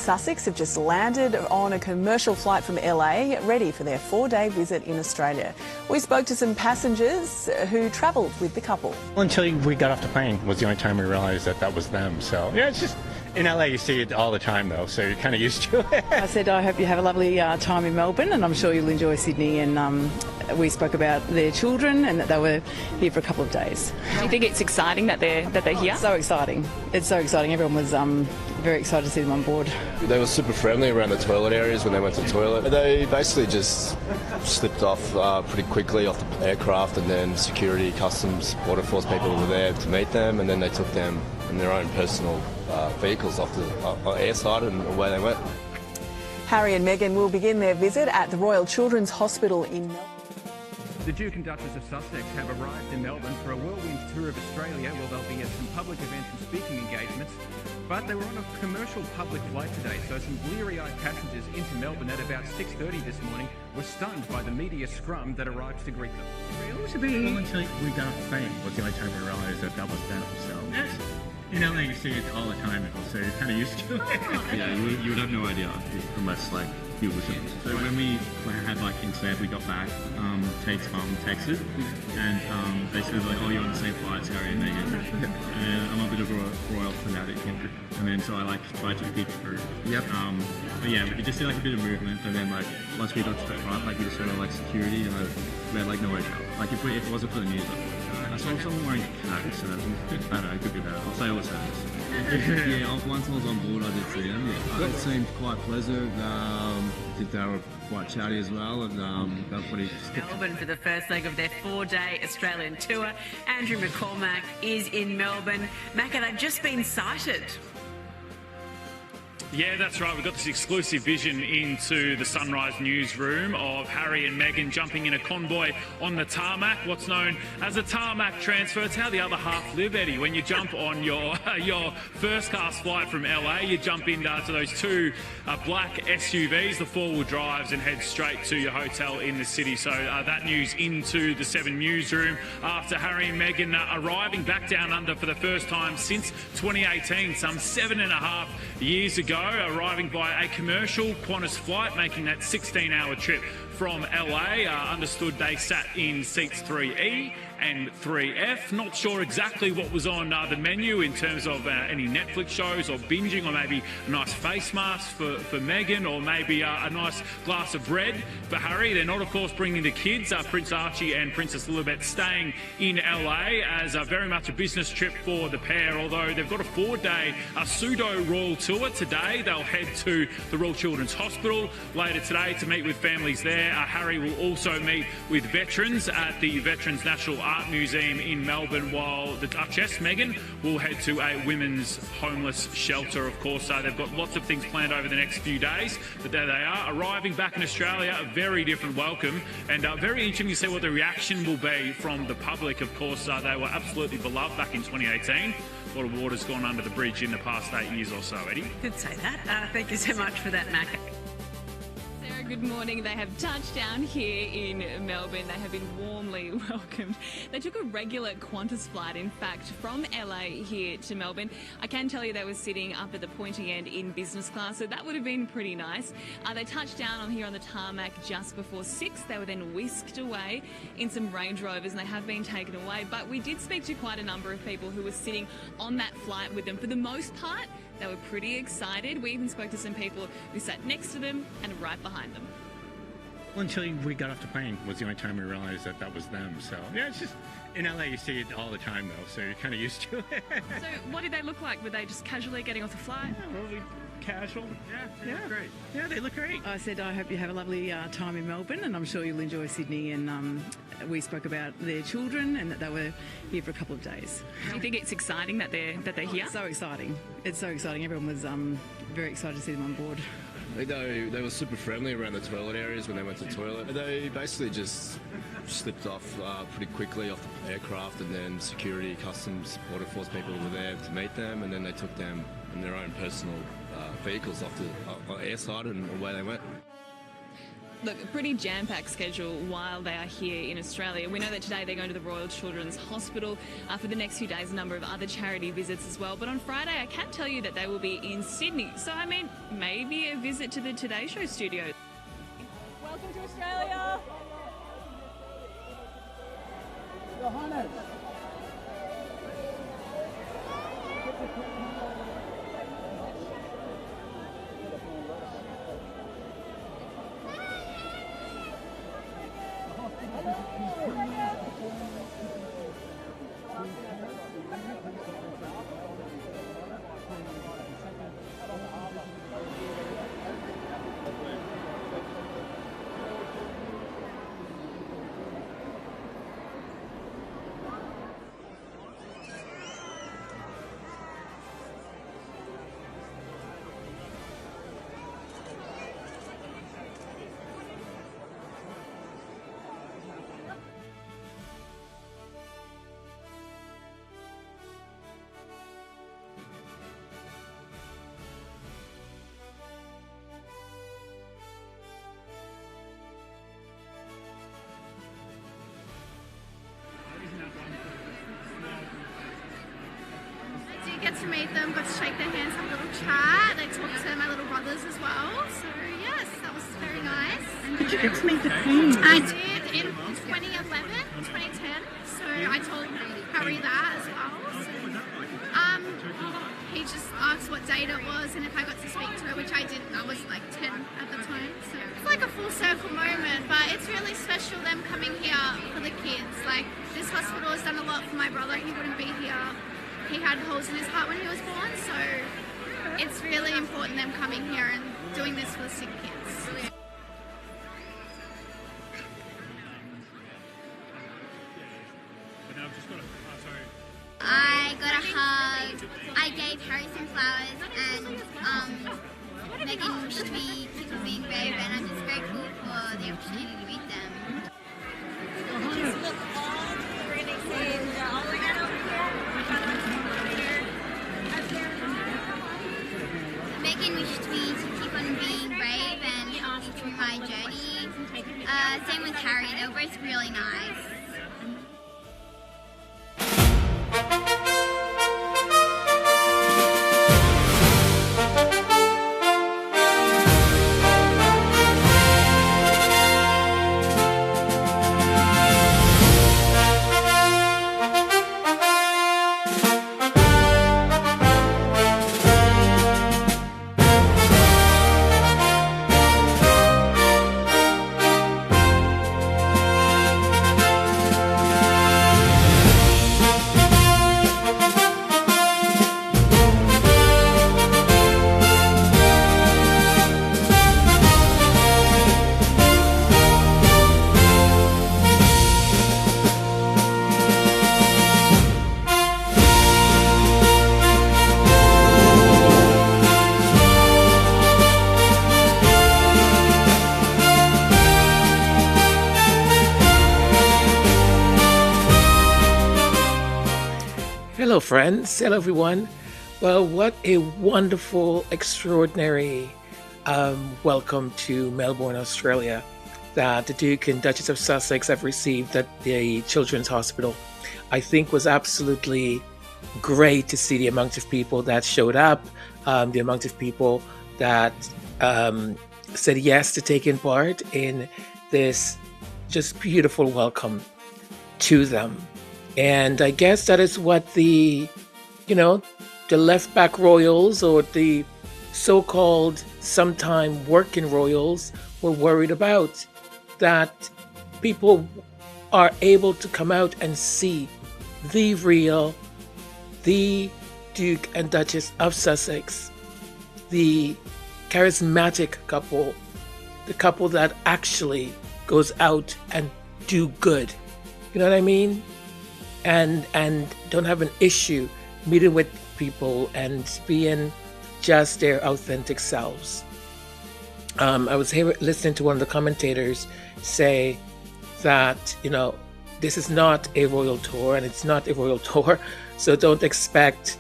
Sussex have just landed on a commercial flight from LA, ready for their 4-day visit in Australia. We spoke to some passengers who travelled with the couple. Until we got off the plane was the only time we realised that that was them. So yeah, it's just, in LA you see it all the time though, so you're kind of used to it. I said I hope you have a lovely time in Melbourne, and I'm sure you'll enjoy Sydney. And we spoke about their children and that they were here for a couple of days. Do you think it's exciting that they're here? So exciting! It's so exciting. Everyone was very excited to see them on board. They were super friendly around the toilet areas when they went to the toilet. They basically just slipped off pretty quickly off the aircraft, and then security, customs, border force people were there to meet them, and then they took them in their own personal vehicles off the airside and away they went. Harry and Meghan will begin their visit at the Royal Children's Hospital in Melbourne. The Duke and Duchess of Sussex have arrived in Melbourne for a whirlwind tour of Australia, where they'll be at some public events and speaking engagements. But they were on a commercial public flight today, so some bleary-eyed passengers into Melbourne at about 6:30 this morning were stunned by the media scrum that arrived to greet them. Well, until we got off the plane was the only time we realised that that was them. So yes, in LA you see it all the time now, so you're kind of used to it. Yeah, you would have no idea unless like you listen. So when we had like instead we got back, Tate's mum texted and they said like, oh, you're on the same flight as Harry and Meghan. And I'm a bit of a royal fanatic, and then so I like tried to keep through. Yep. But yeah, we could just see like a bit of movement, and then like once we got to the front, like we just saw like security, and we had like no idea. Like if it wasn't for the news, I saw someone wearing khakis, so I don't know, it could be that. I'll say all the same. Yeah, once I was on board, I did see them. Yeah. It seemed quite pleasant. I think they were quite chatty as well, and they were pretty. Melbourne for the first leg of their 4-day Australian tour. Andrew McCormack is in Melbourne. Macca, they've just been sighted. Yeah, that's right. We've got this exclusive vision into the Sunrise newsroom of Harry and Meghan jumping in a convoy on the tarmac, what's known as a tarmac transfer. It's how the other half live, Eddie. When you jump on your first-class flight from LA, you jump into those two black SUVs, the four-wheel drives, and head straight to your hotel in the city. So that news into the 7 newsroom after Harry and Meghan arriving back down under for the first time since 2018, some 7.5 years ago. Arriving by a commercial Qantas flight, making that 16-hour trip from LA. Understood they sat in seats 3E and 3F. Not sure exactly what was on the menu in terms of any Netflix shows or binging, or maybe a nice face mask for Meghan, or maybe a nice glass of red for Harry. They're not, of course, bringing the kids. Prince Archie and Princess Lilibet staying in LA as very much a business trip for the pair, although they've got a 4-day pseudo-royal tour today. They'll head to the Royal Children's Hospital later today to meet with families there. Harry will also meet with veterans at the Veterans National Art Museum in Melbourne, while the Duchess, Meghan, will head to a women's homeless shelter. Of course, they've got lots of things planned over the next few days, but there they are, arriving back in Australia. A very different welcome, and very interesting to see what the reaction will be from the public. Of course, they were absolutely beloved back in 2018. A lot of water's gone under the bridge in the past 8 years or so, Eddie. Could say that. Thank you so much for that, Macca. Good morning. They have touched down here in Melbourne. They have been warmly welcomed. They took a regular Qantas flight, in fact, from LA here to Melbourne. I can tell you they were sitting up at the pointy end in business class, so that would have been pretty nice. They touched down on here on the tarmac just before 6. They were then whisked away in some Range Rovers, and they have been taken away. But we did speak to quite a number of people who were sitting on that flight with them. For the most part, they were pretty excited. We even spoke to some people who sat next to them and right behind them. Well, until we got off the plane was the only time we realised that that was them. So yeah, it's just, in LA you see it all the time though, so you're kind of used to it. So what did they look like? Were they just casually getting off the flight? Yeah, really casual. Yeah, great. Yeah, they look great. I said I hope you have a lovely time in Melbourne, and I'm sure you'll enjoy Sydney. And we spoke about their children and that they were here for a couple of days. Do you think it's exciting that they're here? It's so exciting. It's so exciting. Everyone was very excited to see them on board. They were super friendly around the toilet areas when they went to the toilet. They basically just slipped off pretty quickly off the aircraft, and then security, customs, border force people were there to meet them, and then they took them in their own personal vehicles off the airside and away they went. Look, a pretty jam-packed schedule while they are here in Australia. We know that today they're going to the Royal Children's Hospital. For the next few days, a number of other charity visits as well. But on Friday, I can tell you that they will be in Sydney. So, I mean, maybe a visit to the Today Show studio. Welcome to Australia. Johannes. Get to meet them, got to shake their hands, have a little chat. They talked to my little brothers as well. So yes, that was very nice. And did you get to meet the Queen? I did in 2011, 2010. So I told Harry that as well. So, he just asked what date it was and if I got to speak to her, which I didn't. I was like 10 at the time. So it's like a full circle moment, but it's really special them coming here for the kids. Like this hospital has done a lot for my brother. He wouldn't be here. He had holes in his heart when he was born, so it's really important them coming here and doing this for the sick kids. I got a hug, I gave Harry some flowers, and Megan wished me keep on being brave, and I'm just grateful for the opportunity to meet them. Megan wished me to keep on being brave and help me through my journey. Same with Harry, they were both really nice. Hello friends, hello everyone. Well, what a wonderful, extraordinary welcome to Melbourne, Australia that the Duke and Duchess of Sussex have received at the Children's Hospital. I think was absolutely great to see the amount of people that showed up, the amount of people that said yes to taking part in this just beautiful welcome to them. And I guess that is what the left back royals or the so-called sometime working royals were worried about, that people are able to come out and see the real, the Duke and Duchess of Sussex, the charismatic couple, the couple that actually goes out and do good. You know what I mean? And don't have an issue meeting with people and being just their authentic selves. I was listening to one of the commentators say that, this is not a royal tour and it's not a royal tour, so don't expect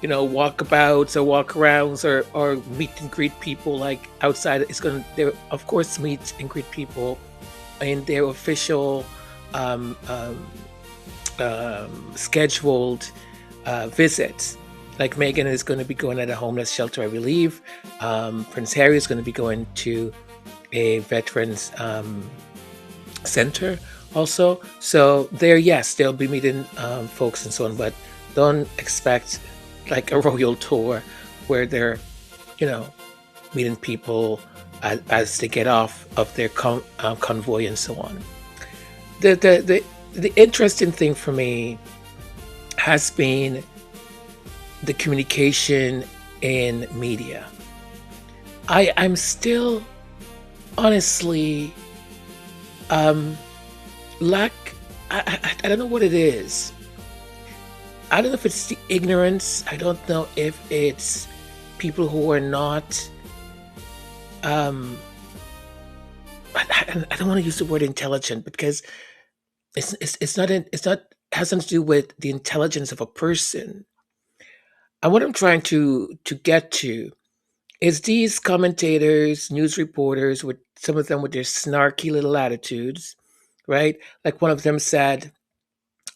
walkabouts or walkarounds or meet and greet people like outside. It's going to, they of course meet and greet people in their official um, um, scheduled visits. Like Meghan is going to be going at a homeless shelter, I believe. Prince Harry is going to be going to a veterans center also. So there, yes, they'll be meeting folks and so on, but don't expect like a royal tour where they're, meeting people as they get off of their convoy and so on. The interesting thing for me has been the communication in media. I'm still honestly lack. I don't know what it is. I don't know if it's the ignorance. I don't know if it's people who are not. I don't want to use the word intelligent because it's not hasn't to do with the intelligence of a person. And what I'm trying to get to is these commentators, news reporters, with some of them with their snarky little attitudes, right? Like one of them said,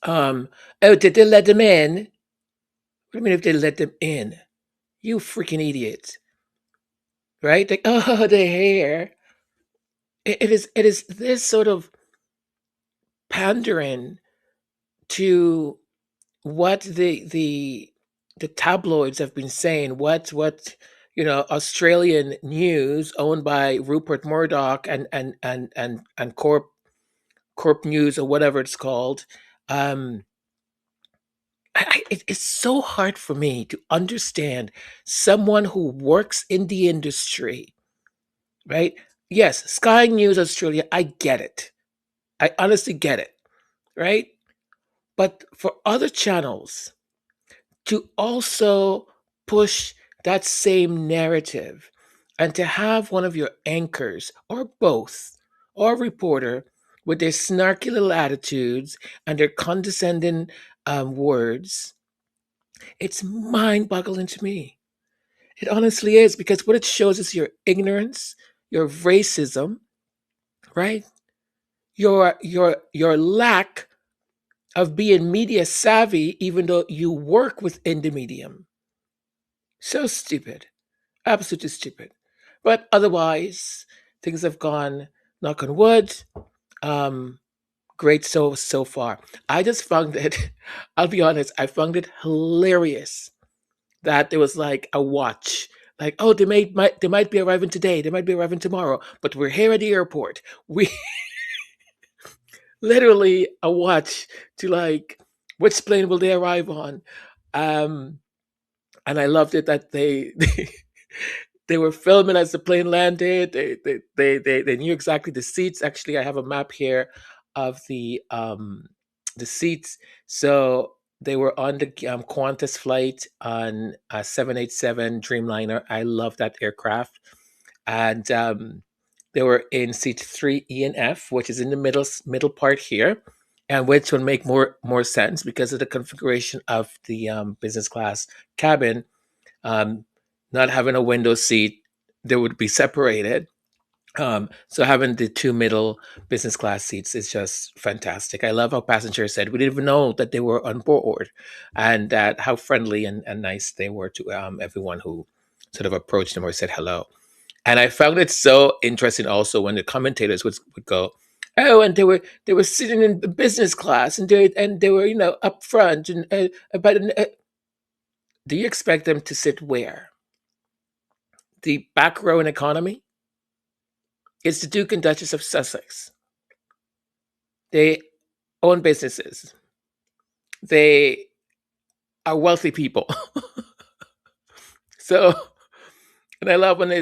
"Oh, did they let them in? What do you mean if they let them in? You freaking idiot!" Right? Like, oh, the hair. It is this sort of pandering to what the tabloids have been saying, what Australian news owned by Rupert Murdoch and Corp News or whatever it's called. It's so hard for me to understand someone who works in the industry, right? Yes, Sky News Australia, I get it. I honestly get it, right? But for other channels to also push that same narrative and to have one of your anchors or both or reporter with their snarky little attitudes and their condescending words, it's mind-boggling to me. It honestly is, because what it shows is your ignorance, your racism, right? Your lack of being media savvy, even though you work within the medium. So stupid. Absolutely stupid. But otherwise, things have gone, knock on wood, great so far. I just found it, I'll be honest, I found it hilarious that there was like a watch. Like, oh, they might be arriving today, they might be arriving tomorrow, but we're here at the airport. We literally a watch to like which plane will they arrive on. Um and I loved it that they were filming as the plane landed. They knew exactly the seats. Actually, I have a map here of the seats. So they were on the Qantas flight on a 787 Dreamliner. I love that aircraft. And they were in seat 3E and F, which is in the middle part here, and which would make more sense because of the configuration of the business class cabin. Not having a window seat, they would be separated. So having the two middle business class seats is just fantastic. I love how passengers said we didn't even know that they were on board, and that how friendly and nice they were to everyone who sort of approached them or said hello. And I found it so interesting also when the commentators would go, oh, and they were sitting in business class and they were up front and do you expect them to sit where? The back row in economy? It's the Duke and Duchess of Sussex. They own businesses. They are wealthy people. So, and I love when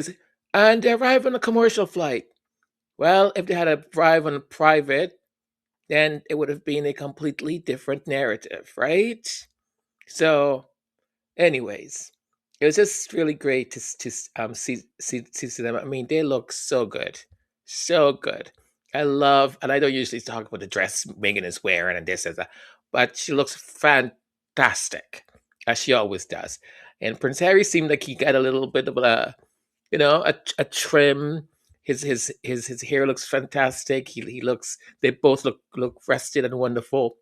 and they arrive on a commercial flight. Well, if they had arrived on a private, then it would have been a completely different narrative, right? So, anyways, it was just really great to see them. I mean, they look so good, so good. I love, and I don't usually talk about the dress Megan is wearing and this and that, but she looks fantastic. as she always does. And Prince Harry seemed like he got a little bit of a trim. His hair looks fantastic. He looks. They both look rested and wonderful.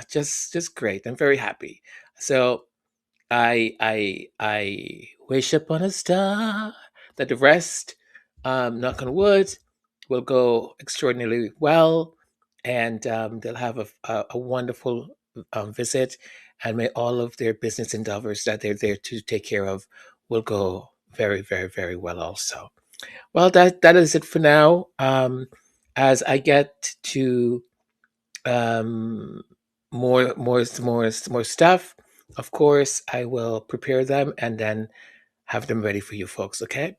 Just great. I'm very happy. So I wish upon a star that the rest, knock on wood, will go extraordinarily well, and they'll have a wonderful visit, and may all of their business endeavors that they're there to take care of will go very, very, very well also. Well, that is it for now. As I get to um, more stuff, of course, I will prepare them and then have them ready for you folks. Okay.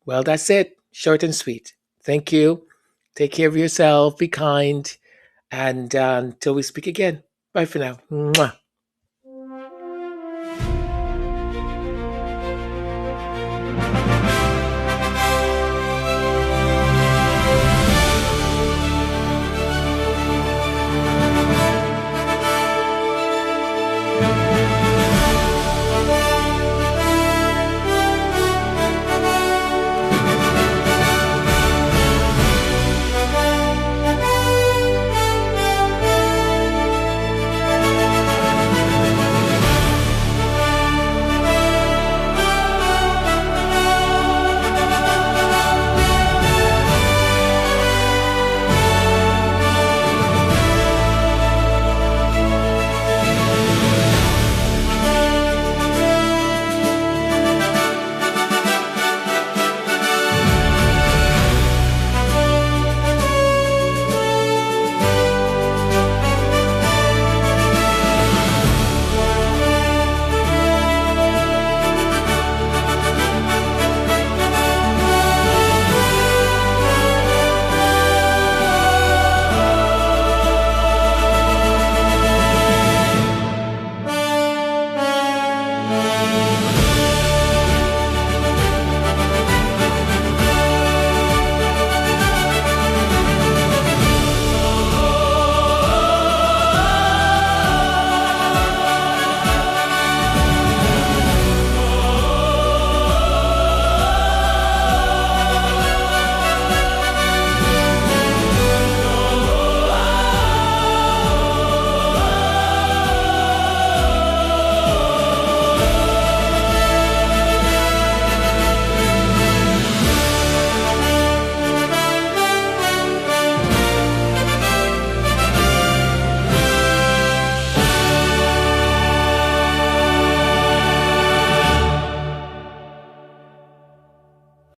Well, that's it. Short and sweet. Thank you. Take care of yourself. Be kind. And until we speak again. Bye for now. Mwah.